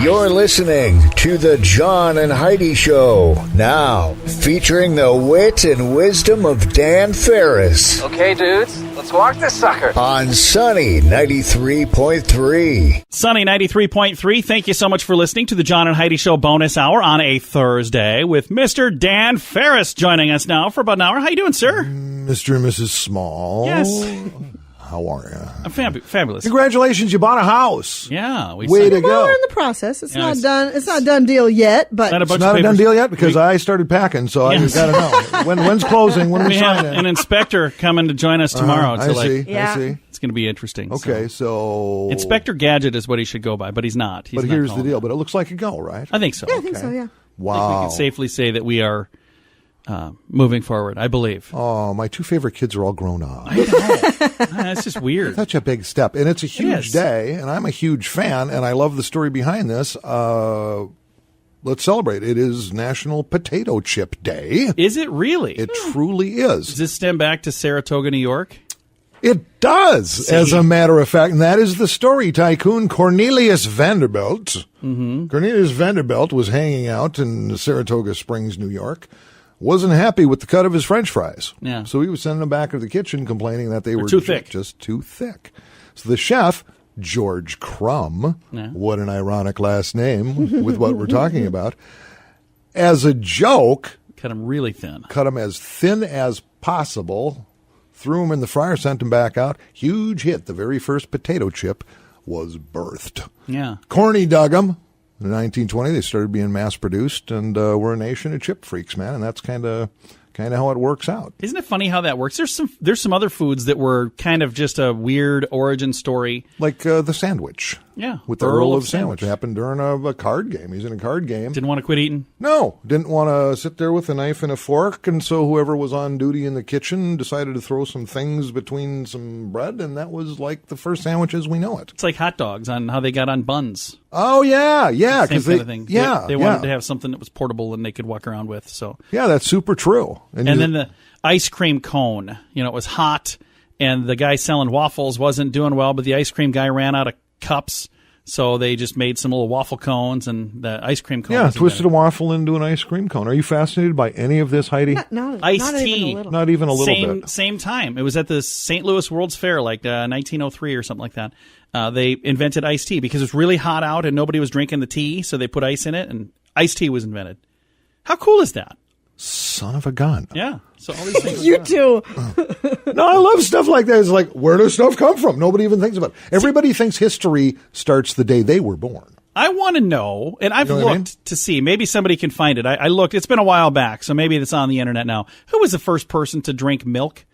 You're listening to the John and Heidi Show. Now, featuring the wit and wisdom of Dan Farris. Okay, dudes, let's walk this sucker. On Sunny 93.3. Sunny 93.3, thank you so much for listening to the John and Heidi Show bonus hour on a Thursday with Mr. Dan Farris joining us now for about an hour. How you doing, sir? Mr. and Mrs. Small. Yes. How are you? I'm fabulous. Congratulations, you bought a house. Yeah. Way to go. We're in the process. It's Yeah, not it's- done. It's not a done deal yet, but Not a bunch It's not of a done papers. deal yet because I started packing, so Yes. I got to know. When's closing? When We we have sign an it? inspector coming to join us tomorrow. I see. Yeah. I see. It's going to be interesting. Okay, so... Inspector Gadget is what he should go by, but he's not. He's But not here's the called deal. that. But it looks like a go, right? I think so. yeah, I think so. Yeah. I think Wow. we can safely say that we are moving forward, I believe. Oh, my two favorite kids are all grown up. I know. It's just weird. Such a big step. And it's a is. huge day, and I'm a huge fan, and I love the story behind this. Let's celebrate. It is National Potato Chip Day. Is it really? It truly is. Does this stem back to Saratoga, New York? It does, as a matter of fact. And that is the story. Tycoon Cornelius Vanderbilt. Mm-hmm. Cornelius Vanderbilt was hanging out in Saratoga Springs, New York. Wasn't happy with the cut of his French fries. Yeah. So he was sending them back to the kitchen complaining that they were too thick. Just too thick. So the chef, George Crumb, what an ironic last name with what we're talking about, as a joke, Cut him really thin. cut them as thin as possible, threw them in the fryer, sent them back out. Huge hit. The very first potato chip was birthed. Yeah. Corny dug them. In 1920, they started being mass-produced, and we're a nation of chip freaks, man, and that's kind of how it works out. Isn't it funny how that works? There's some other foods that were kind of just a weird origin story. Like the sandwich. Yeah. With the Earl of Sandwich. It happened during a card game. He's in a card game. Didn't want to quit eating? No, didn't want to sit there with a knife and a fork, and so whoever was on duty in the kitchen decided to throw some things between some bread, and that was like the first sandwich as we know it. It's like hot dogs on how they got on buns. Oh, yeah, Same because kind of thing. Yeah, They wanted to have something that was portable and they could walk around with. So. Yeah, that's super true. And then the ice cream cone, it was hot, and the guy selling waffles wasn't doing well, but the ice cream guy ran out of cups, so they just made some little waffle cones, and the ice cream cone. Yeah, twisted a waffle into an ice cream cone. Are you fascinated by any of this, Heidi? Not Iced even tea. a little. Not even a little bit. Same time. It was at the St. Louis World's Fair, like 1903 or something like that. They invented iced tea because it was really hot out and nobody was drinking the tea, so they put ice in it, and iced tea was invented. How cool is that? Son of a gun. Yeah. So all these things. You too. No, I love stuff like that. It's like, where does stuff come from? Nobody even thinks about it. Everybody thinks history starts the day they were born. I want to know, and I've You know what I mean? looked to see. Maybe somebody can find it. I looked. It's been a while back, so maybe it's on the internet now. Who was the first person to drink milk?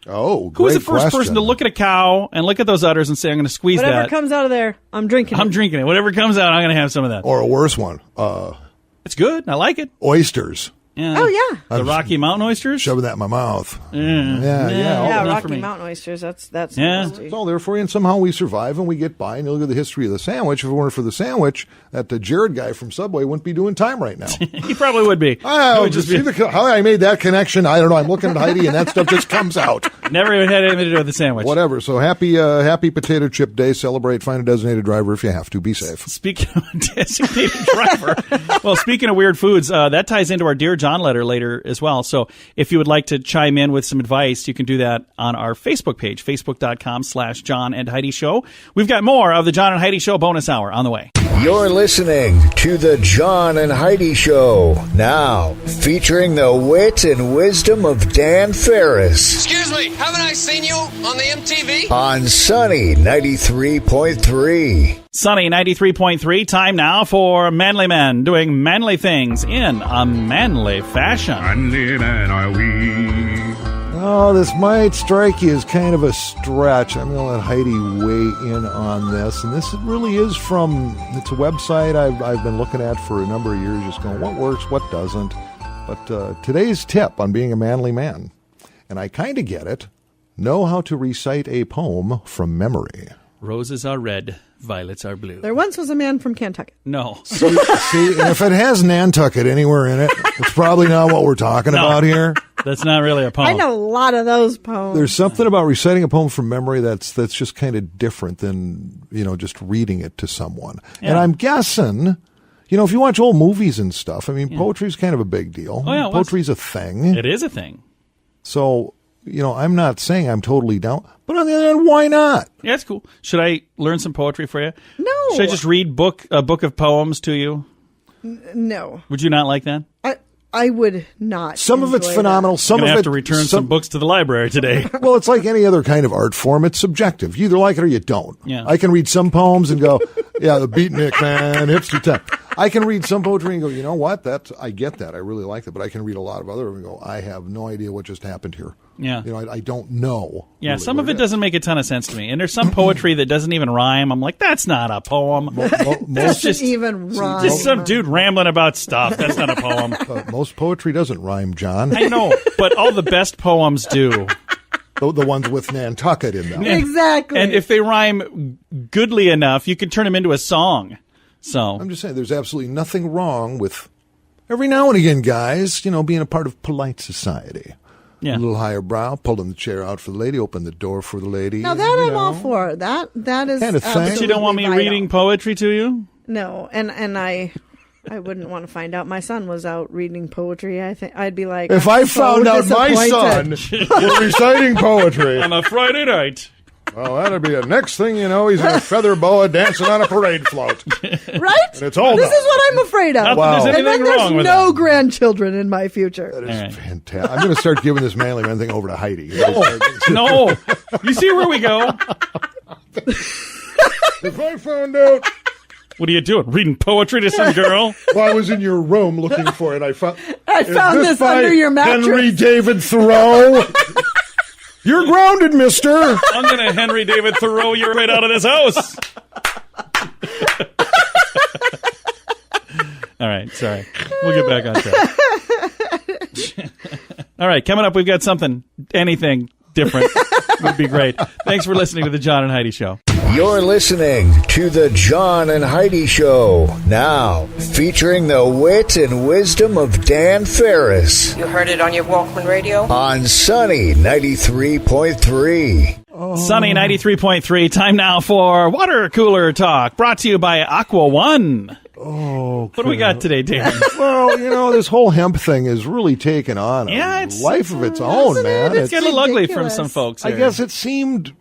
Oh, Who was the great first person question. to look at a cow and look at those udders and say, I'm going to squeeze Whatever that. comes out of there, I'm drinking. I'm drinking it. Whatever comes out, I'm going to have some of that. Or a worse one, It's good. I like it. oysters. Yeah. Oh yeah. The Rocky Mountain oysters? Shoving that in my mouth. Yeah. Yeah. Yeah, not for Rocky me. Mountain oysters. That's Yeah. nasty. It's all there for you, and somehow we survive and we get by. And you look at the history of the sandwich. If it weren't for the sandwich, that Jared guy from Subway wouldn't be doing time right now. He probably would be. I It don't would just be- how I made that connection. I don't know. I'm looking at Heidi, and that stuff just comes out. Never even had anything to do with the sandwich. Whatever. So happy Potato Chip Day. Celebrate. Find a designated driver if you have to. Be safe. Speaking of designated driver, well, speaking of weird foods, that ties into our Dear John letter later as well. So if you would like to chime in with some advice, you can do that on our Facebook page, facebook.com/John and Heidi Show. We've got more of the John and Heidi Show bonus hour on the way. You're listening to the John and Heidi Show. Now, featuring the wit and wisdom of Dan Farris. Excuse me, haven't I seen you on the MTV? On Sunny 93.3. Sunny 93.3, time now for manly men doing manly things in a manly fashion. Manly men are we. Oh, this might strike you as kind of a stretch. I'm going to let Heidi weigh in on this. And this really is it's a website I've been looking at for a number of years, just going, what works, what doesn't. But today's tip on being a manly man, and I kind of get it, know how to recite a poem from memory. Roses are red, Violets are blue. There once was a man from Kentucky. No. See, and if it has Nantucket anywhere in it, it's probably not what we're talking about here. That's not really a poem. I know a lot of those poems. There's something about reciting a poem from memory that's just kind of different than, just reading it to someone. Yeah. And I'm guessing, if you watch old movies and stuff, I mean, poetry's kind of a big deal. Oh, yeah, Poetry's a thing. It is a thing. So, I'm not saying I'm totally down, but on the other hand, why not? Yeah, it's cool. Should I learn some poetry for you? No. Should I just read a book of poems to you? No. Would you not like that? I would not. Some of it's enjoy phenomenal. that. Some I'm of going to it have to return some books to the library today. Well, it's like any other kind of art form. It's subjective. You either like it or you don't. Yeah. I can read some poems and go, yeah, the beatnik, man, hipster time. I can read some poetry and go, you know what? I get that. I really like that. But I can read a lot of other and go, I have no idea what just happened here. Yeah. I don't know. Yeah, really some what of it doesn't make a ton of sense to me. And there's some poetry that doesn't even rhyme. I'm like, that's not a poem. That's Doesn't even rhyme. just some dude rambling about stuff. That's not a poem. Most poetry doesn't rhyme, John. I know, but all the best poems do. The ones with Nantucket in them. Exactly. And if they rhyme goodly enough, you can turn them into a song. So I'm just saying there's absolutely nothing wrong with every now and again, guys, being a part of polite society. yeah. A little higher brow, pulling the chair out for the lady, open the door for the lady. now that I'm all for. That is Kind of thing. absolutely But you don't want me vital. reading poetry to you? No, and I wouldn't want to find out my son was out reading poetry. I think I'd be like, If I'm I found so out my son disappointed. was reciting poetry, On a Friday night. well, that'd be the next thing you know, he's in a feather boa dancing on a parade float. right? And it's all This done. is what I'm afraid of. Not that Wow. there's And anything then there's wrong with no that. grandchildren in my future. That is All right. fantastic. I'm going to start giving this manly man thing over to Heidi. No. You see where we go? If I found out What are you doing? Reading poetry to some girl? while I was in your room looking for it, I found this by under your mattress. Henry David Thoreau. You're grounded, mister. I'm going to Henry David Thoreau you right out of this house. All right, sorry. We'll get back on track. All right, coming up, we've got anything different would be great. Thanks for listening to the John and Heidi Show. You're listening to the John and Heidi Show, now featuring the wit and wisdom of Dan Farris You heard it on your Walkman radio? on Sunny 93.3. Sunny 93.3. Time now for Water Cooler Talk, brought to you by Aqua One. Oh, What do we got today, Dan? well, this whole hemp thing is really taken on Yeah, a it's- life of its own, man. It's getting a little ugly from ridiculous. some folks I here. guess it seemed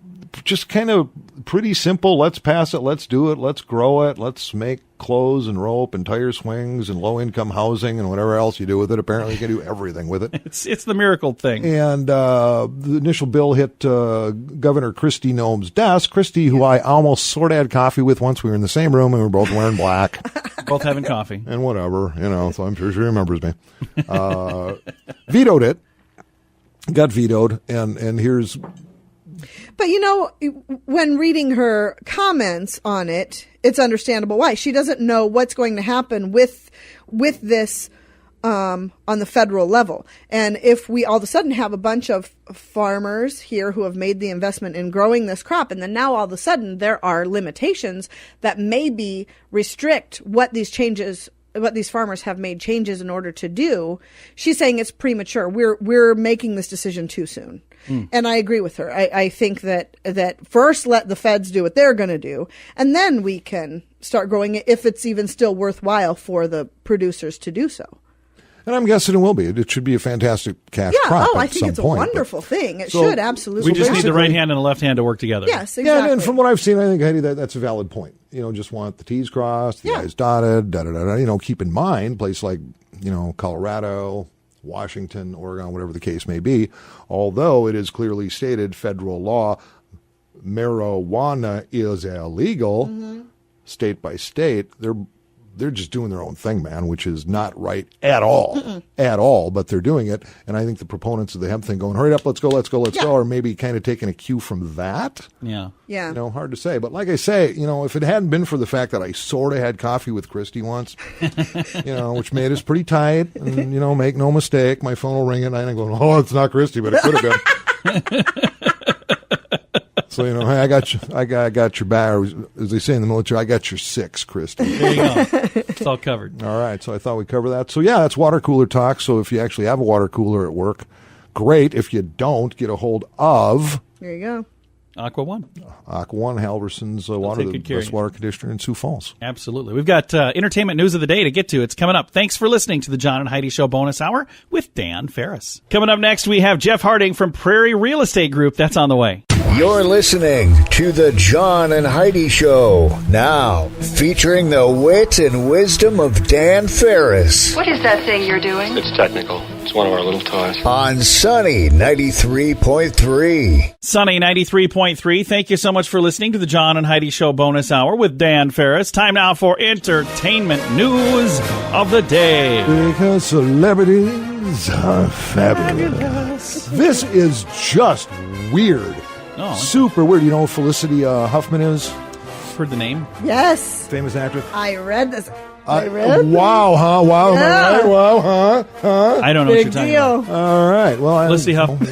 just kind of pretty simple. Let's pass it. Let's do it. Let's grow it. Let's make clothes and rope and tire swings and low-income housing and whatever else you do with it. Apparently, you can do everything with it. It's the miracle thing. And the initial bill hit Governor Christie Noem's desk. Christie, who I almost sort of had coffee with once. We were in the same room and we were both wearing black Both having coffee. and whatever, so I'm sure she remembers me. Vetoed it. Got vetoed. And here's... But when reading her comments on it, it's understandable why. She doesn't know what's going to happen with this on the federal level. And if we all of a sudden have a bunch of farmers here who have made the investment in growing this crop, and then now all of a sudden there are limitations that maybe restrict what these farmers have made changes in order to do, she's saying it's premature. We're making this decision too soon. And I agree with her. I think that first let the feds do what they're going to do, and then we can start growing it if it's even still worthwhile for the producers to do so. And I'm guessing it will be. It should be a fantastic cash Yeah. crop I at think some it's a point. wonderful thing. It So should absolutely. We just need the basically- right hand and the left hand to work together. Yes, Yeah, exactly. and from what I've seen, I think, Heidi, that's a valid point. Just want the T's crossed, the Yeah. I's dotted, da-da-da-da. Keep in mind, place like, Colorado, Washington, Oregon, whatever the case may be, although it is clearly stated federal law, marijuana is illegal, state by state, they're just doing their own thing, man, which is not right at all, but they're doing it. And I think the proponents of the hemp thing going, hurry up, let's go, are maybe kind of taking a cue from that. Yeah. Yeah. Hard to say. But like I say, if it hadn't been for the fact that I sort of had coffee with Christy once, which made us pretty tight, and, make no mistake, my phone will ring at night and I go, oh, it's not Christy, but it could have been. So, hey, I got you. I got your back. As they say in the military, I got your six, Christy. There you go. It's all covered. All right, so I thought we'd cover that. So, yeah, that's water cooler talk. So if you actually have a water cooler at work, great. If you don't, get a hold of... There you go. Aqua One. Aqua One, Halverson's water, the best water conditioner in Sioux Falls. Absolutely. We've got entertainment news of the day to get to. It's coming up. Thanks for listening to the John and Heidi Show bonus hour with Dan Farris. Coming up next, we have Jeff Harding from Prairie Real Estate Group. That's on the way. You're listening to the John and Heidi Show, now featuring the wit and wisdom of Dan Farris What is that thing you're doing? It's technical. It's one of our little toys. on Sunny 93.3. Sunny 93.3. Thank you so much for listening to the John and Heidi Show bonus hour with Dan Farris. Time now for entertainment news of the day. Because celebrities are fabulous. This is just weird. Oh, Super weird. You know who Felicity Huffman is? heard the name. Yes. Famous actress. I read this. I read this. Wow, huh? Wow, Yeah. right? Wow, huh? Huh? I don't know Big what you're talking about. deal. All right. Well, Felicity Huffman.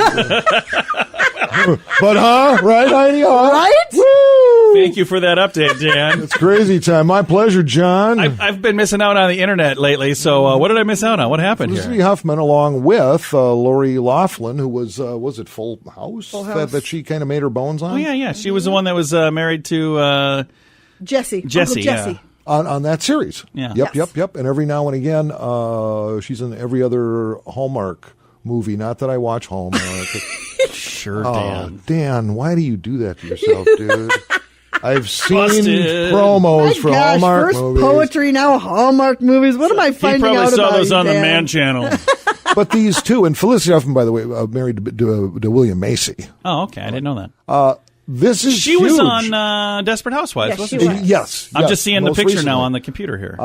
But right, Heidi? Huh? Right? Woo! Thank you for that update, Dan. It's crazy time. My pleasure, John. I've been missing out on the internet lately, so what did I miss out on? What happened Felicity here? Huffman, along with Lori Loughlin, who was it Full House? Full House. That she kind of made her bones on? Oh, yeah. She was the one that was married to Jesse. Jesse, Uncle Jesse. yeah. On that series. Yeah. Yep, Yes. yep. And every now and again, she's in every other Hallmark movie. Not that I watch Hallmark. Sure, Oh, Dan. Dan, why do you do that to yourself, dude? I've seen Busted. promos My for gosh, Hallmark first movies. poetry, now Hallmark movies. What am I He finding probably out saw about those you, on the Dan? Man Channel. But these two, and Felicity Huffman, by the way, married to William Macy. Oh, okay. I didn't know that. This is She was huge. on Desperate Housewives, Yes, wasn't she she? was. Yes. I'm yes, just seeing the most picture recently. now on the computer here.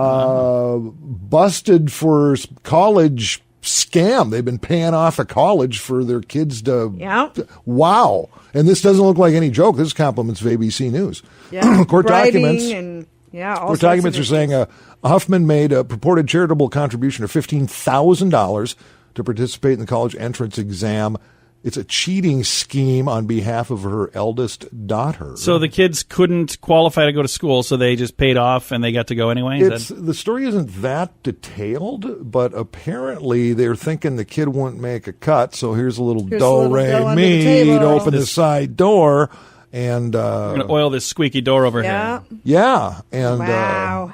Busted for college scam. They've been paying off a college for their kids to. Yeah. Wow. And this doesn't look like any joke. This compliments of ABC News. Yeah. Court Writing documents. And, yeah, all Court sorts documents of are saying Huffman made a purported charitable contribution of $15,000 to participate in the college entrance exam. It's a cheating scheme on behalf of her eldest daughter. So the kids couldn't qualify to go to school, so they just paid off and they got to go anyway? The story isn't that detailed, but apparently they're thinking the kid wouldn't make a cut. So here's a little Here's a little dough do-re-mi under the table. to open the side door. And We're going to oil this squeaky door over Yeah. here. yeah, and Wow.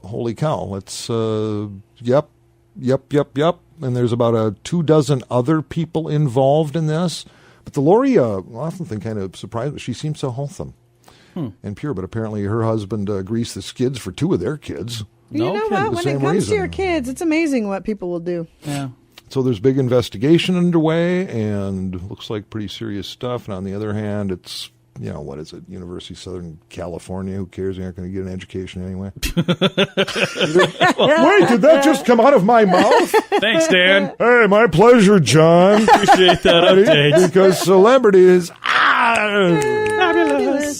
holy cow, let's yep. And there's about 24 other people involved in this. But the Lori Loughlin thing kind of surprised me. She seems so wholesome and pure, but apparently her husband greased the skids for two of their kids. You No know kidding. what? The When same it comes reason. to your kids, it's amazing what people will do. Yeah. So there's big investigation underway, and looks like pretty serious stuff. And on the other hand, it's, what is it? University of Southern California. Who cares? You're not going to get an education anyway. Wait, did that just come out of my mouth? Thanks, Dan. Hey, my pleasure, John. Appreciate that update. Because celebrities,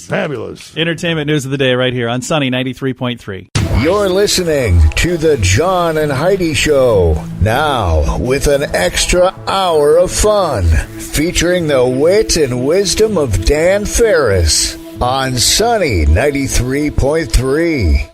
Fabulous. Entertainment news of the day right here on Sunny 93.3. You're listening to the John and Heidi Show, now with an extra hour of fun, featuring the wit and wisdom of Dan Farris on Sunny 93.3.